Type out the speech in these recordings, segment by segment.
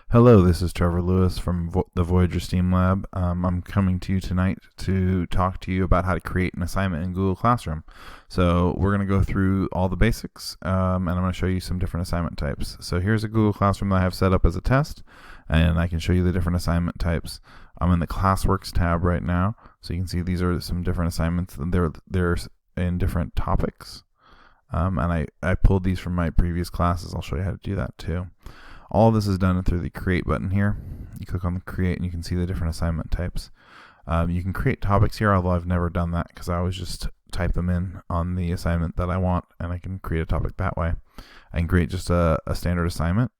Hello, this is Trevor Lewis from the Voyager STEAM Lab. I'm coming to you tonight to talk to you about how to create an assignment in Google Classroom. So we're going to go through all the basics, and I'm going to show you some different assignment types. So here's a Google Classroom that I have set up as a test, and I can show you the different assignment types. I'm in the Classworks tab right now, so you can see these are some different assignments. They're in different topics, and I pulled these from my previous classes. I'll show you how to do that too. All of this is done through the Create button here. You click on the Create and you can see the different assignment types. You can create topics here, although I've never done that because I always just type them in on the assignment that I want, and I can create a topic that way. I can create just a standard assignment.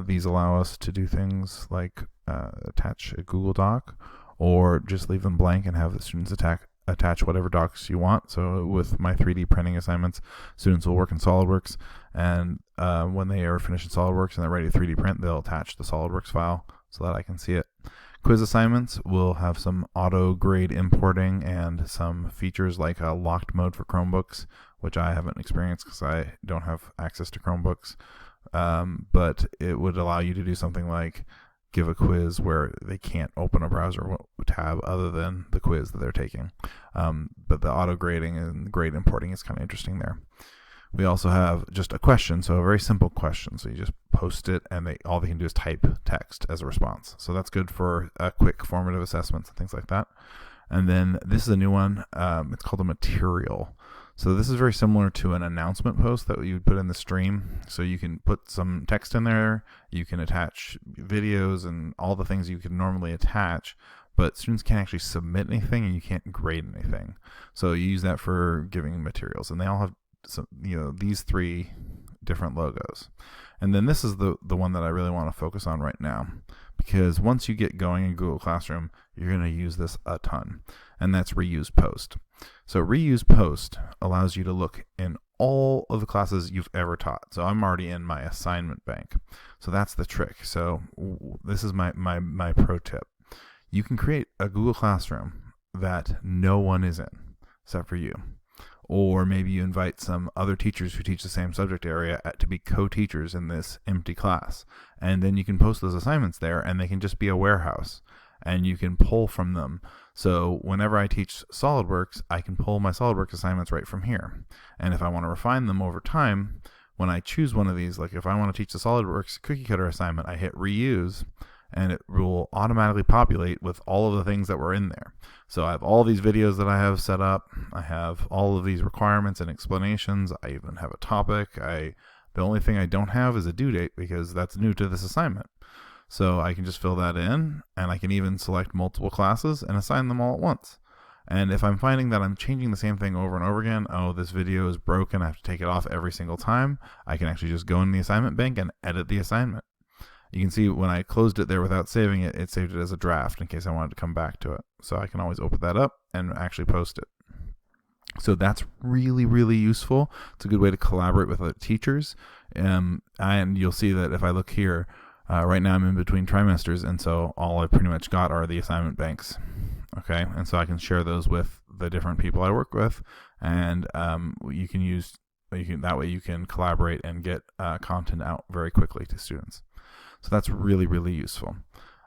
These allow us to do things like attach a Google Doc, or just leave them blank and have the students attach whatever docs you want. So with my 3D printing assignments, students will work in SolidWorks, and when they are finished in SolidWorks and they're ready to 3D print, they'll attach the SolidWorks file so that I can see it. Quiz assignments will have some auto grade importing and some features like a locked mode for Chromebooks, which I haven't experienced because I don't have access to Chromebooks, but it would allow you to do something like give a quiz where they can't open a browser tab other than the quiz that they're taking. But the auto grading and grade importing is kind of interesting there. We also have just a question, so a very simple question. So you just post it, and all they can do is type text as a response. So that's good for quick formative assessments and things like that. And then this is a new one. It's called a material. So this is very similar to an announcement post that you would put in the stream. So you can put some text in there, you can attach videos and all the things you could normally attach, but students can't actually submit anything and you can't grade anything. So you use that for giving materials, and they all have these three different logos. And then this is the one that I really want to focus on right now, because once you get going in Google Classroom, you're going to use this a ton, and that's reuse post. So reuse post allows you to look in all of the classes you've ever taught. So I'm already in my assignment bank. So that's the trick. So this is my pro tip. You can create a Google Classroom that no one is in except for you. Or maybe you invite some other teachers who teach the same subject area to be co-teachers in this empty class. And then you can post those assignments there, and they can just be a warehouse, and you can pull from them. So whenever I teach SolidWorks, I can pull my SolidWorks assignments right from here. And if I want to refine them over time, when I choose one of these, like if I want to teach the SolidWorks cookie cutter assignment, I hit reuse, and it will automatically populate with all of the things that were in there. So I have all these videos that I have set up. I have all of these requirements and explanations. I even have a topic. The only thing I don't have is a due date, because that's new to this assignment. So I can just fill that in, and I can even select multiple classes and assign them all at once. And if I'm finding that I'm changing the same thing over and over again, this video is broken, I have to take it off every single time, I can actually just go in the assignment bank and edit the assignment. You can see when I closed it there without saving it, it saved it as a draft in case I wanted to come back to it. So I can always open that up and actually post it. So that's really, really useful. It's a good way to collaborate with other teachers. And you'll see that if I look here, right now I'm in between trimesters, and so all I've pretty much got are the assignment banks. Okay, and so I can share those with the different people I work with, and that way you can collaborate and get content out very quickly to students. So that's really, really useful.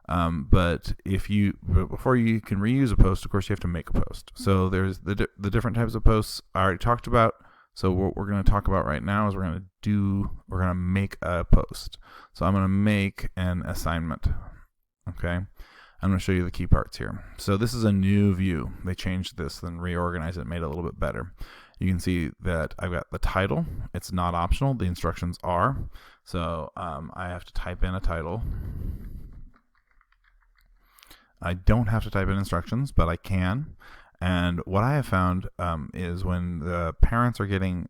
But before you can reuse a post, of course, you have to make a post. So there's the different types of posts I already talked about. So what we're going to talk about right now is we're going to make a post. So I'm going to make an assignment. Okay. I'm going to show you the key parts here. So this is a new view. They changed this, then reorganized it, made it a little bit better. You can see that I've got the title. It's not optional. The instructions are. So I have to type in a title. I don't have to type in instructions, but I can. And what I have found is when the parents are getting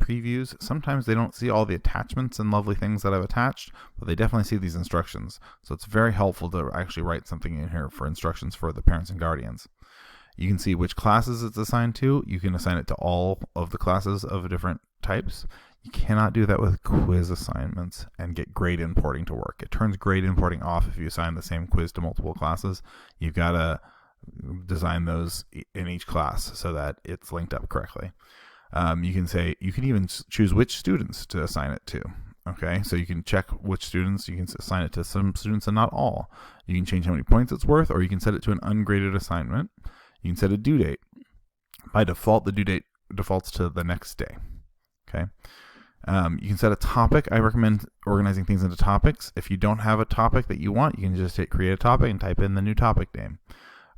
previews, sometimes they don't see all the attachments and lovely things that I've attached, but they definitely see these instructions. So it's very helpful to actually write something in here for instructions for the parents and guardians. You can see which classes it's assigned to. You can assign it to all of the classes of different types. You cannot do that with quiz assignments and get grade importing to work. It turns grade importing off if you assign the same quiz to multiple classes. You've got to design those in each class so that it's linked up correctly. You can even choose which students to assign it to. Okay, so you can check which students, you can assign it to some students and not all. You can change how many points it's worth, or you can set it to an ungraded assignment. You can set a due date. By default, the due date defaults to the next day. Okay. You can set a topic. I recommend organizing things into topics. If you don't have a topic that you want, you can just hit create a topic and type in the new topic name.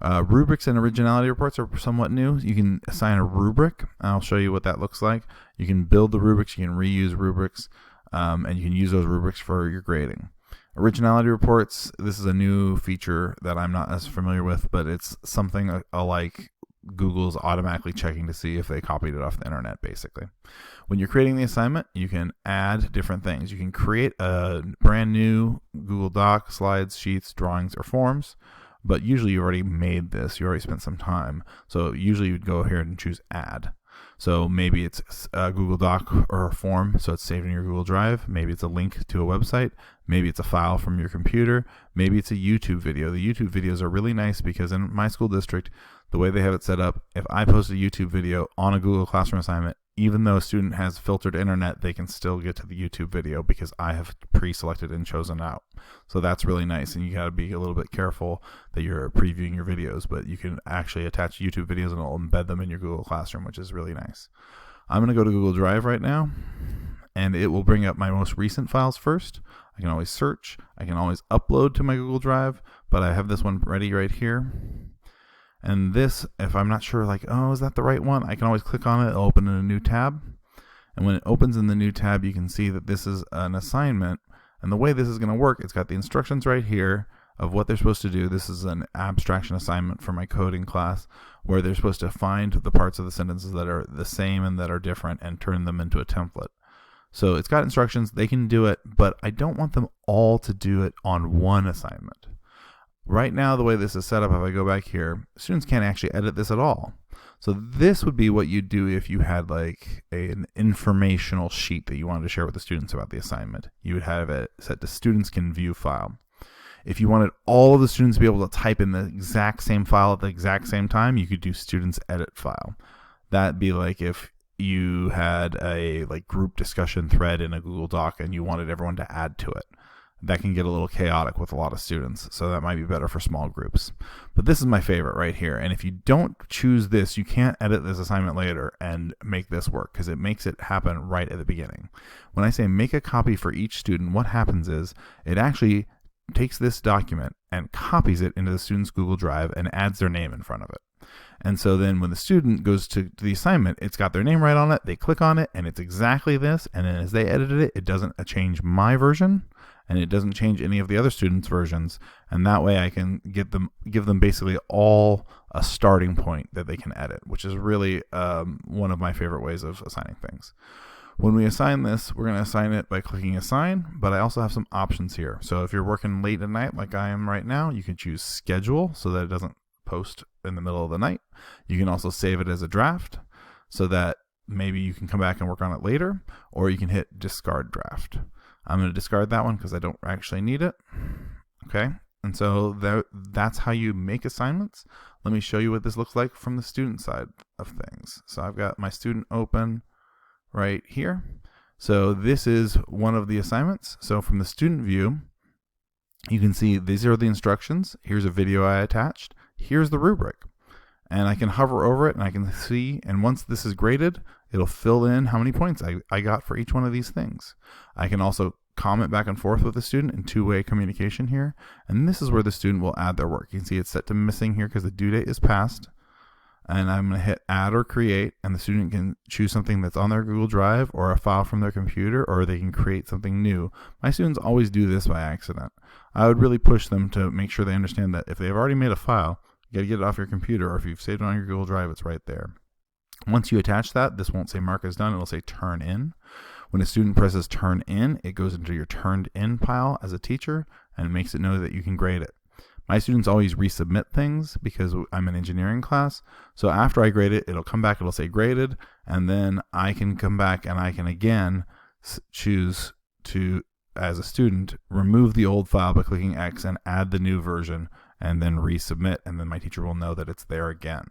Rubrics and originality reports are somewhat new. You can assign a rubric. I'll show you what that looks like. You can build the rubrics. You can reuse rubrics. And you can use those rubrics for your grading. Originality reports, this is a new feature that I'm not as familiar with, but it's something like Google's automatically checking to see if they copied it off the internet, basically. When you're creating the assignment, you can add different things. You can create a brand new Google Doc, slides, sheets, drawings, or forms, but usually you already made this. You already spent some time. So usually you'd go here and choose add. So maybe it's a Google Doc or a form, so it's saved in your Google Drive. Maybe it's a link to a website. Maybe it's a file from your computer. Maybe it's a YouTube video. The YouTube videos are really nice because in my school district, the way they have it set up, if I post a YouTube video on a Google Classroom assignment, even though a student has filtered internet, they can still get to the YouTube video because I have pre-selected and chosen out. So that's really nice, and you got to be a little bit careful that you're previewing your videos, but you can actually attach YouTube videos and it'll embed them in your Google Classroom, which is really nice. I'm going to go to Google Drive right now, and it will bring up my most recent files first. I can always search. I can always upload to my Google Drive, but I have this one ready right here. And this, if I'm not sure, like, oh, is that the right one? I can always click on it. It'll open in a new tab. And when it opens in the new tab, you can see that this is an assignment. And the way this is going to work, it's got the instructions right here of what they're supposed to do. This is an abstraction assignment for my coding class where they're supposed to find the parts of the sentences that are the same and that are different and turn them into a template. So it's got instructions. They can do it, but I don't want them all to do it on one assignment. Right now, the way this is set up, if I go back here, students can't actually edit this at all. So this would be what you'd do if you had like an informational sheet that you wanted to share with the students about the assignment. You would have it set to students can view file. If you wanted all of the students to be able to type in the exact same file at the exact same time, you could do students edit file. That'd be like if you had a like group discussion thread in a Google Doc and you wanted everyone to add to it. That can get a little chaotic with a lot of students, so that might be better for small groups. But this is my favorite right here, and if you don't choose this, you can't edit this assignment later and make this work because it makes it happen right at the beginning. When I say make a copy for each student, what happens is it actually takes this document and copies it into the student's Google Drive and adds their name in front of it. And so then when the student goes to the assignment, it's got their name right on it, they click on it, and it's exactly this, and then as they edited it, it doesn't change my version, and it doesn't change any of the other students' versions, and that way I can give them basically all a starting point that they can edit, which is really one of my favorite ways of assigning things. When we assign this, we're going to assign it by clicking assign, but I also have some options here. So if you're working late at night like I am right now, you can choose schedule so that it doesn't post in the middle of the night. You can also save it as a draft so that maybe you can come back and work on it later, or you can hit discard draft. I'm going to discard that one because I don't actually need it. Okay, and so that's how you make assignments. Let me show you what this looks like from the student side of things. So I've got my student open right here. So this is one of the assignments. So from the student view, you can see these are the instructions. Here's a video I attached. Here's the rubric. And I can hover over it and I can see, and once this is graded, it'll fill in how many points I got for each one of these things. I can also comment back and forth with the student in two-way communication here, and this is where the student will add their work. You can see it's set to missing here because the due date is passed, and I'm going to hit add or create, and the student can choose something that's on their Google Drive or a file from their computer, or they can create something new. My students always do this by accident. I would really push them to make sure they understand that if they've already made a file, you got to get it off your computer, or if you've saved it on your Google Drive, it's right there. Once you attach that, this won't say mark as done, it'll say turn in. When a student presses turn in, it goes into your turned in pile as a teacher and makes it know that you can grade it. My students always resubmit things because I'm an engineering class. So after I grade it, it'll come back, it'll say graded, and then I can come back and I can again choose to, as a student, remove the old file by clicking X and add the new version and then resubmit, and then my teacher will know that it's there again.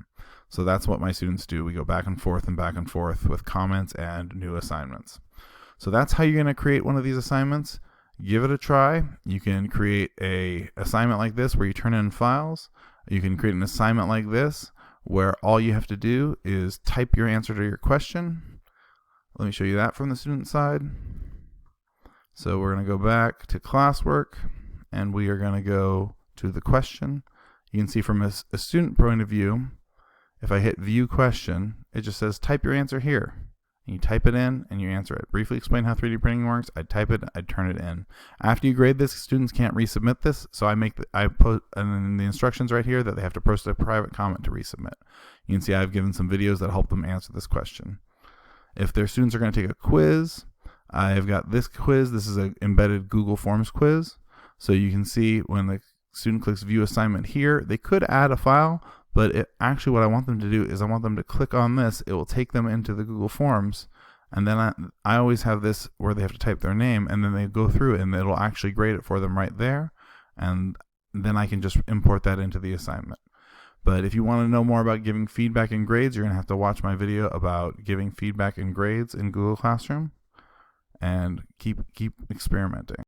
So that's what my students do. We go back and forth with comments and new assignments. So that's how you're going to create one of these assignments. Give it a try. You can create a assignment like this where you turn in files. You can create an assignment like this where all you have to do is type your answer to your question. Let me show you that from the student side. So we're going to go back to classwork, and we are going to go to the question. You can see from a student point of view, if I hit view question, it just says type your answer here. And you type it in and you answer it. Briefly explain how 3D printing works. I type it, I turn it in. After you grade this, students can't resubmit this, so I put in the instructions right here that they have to post a private comment to resubmit. You can see I've given some videos that help them answer this question. If their students are going to take a quiz, I've got this quiz. This is an embedded Google Forms quiz. So you can see when the student clicks view assignment here, they could add a file, but actually what I want them to do is I want them to click on this. It will take them into the Google Forms, and then I always have this where they have to type their name, and then they go through it, and it'll actually grade it for them right there, and then I can just import that into the assignment. But if you want to know more about giving feedback and grades, you're going to have to watch my video about giving feedback and grades in Google Classroom, and keep experimenting.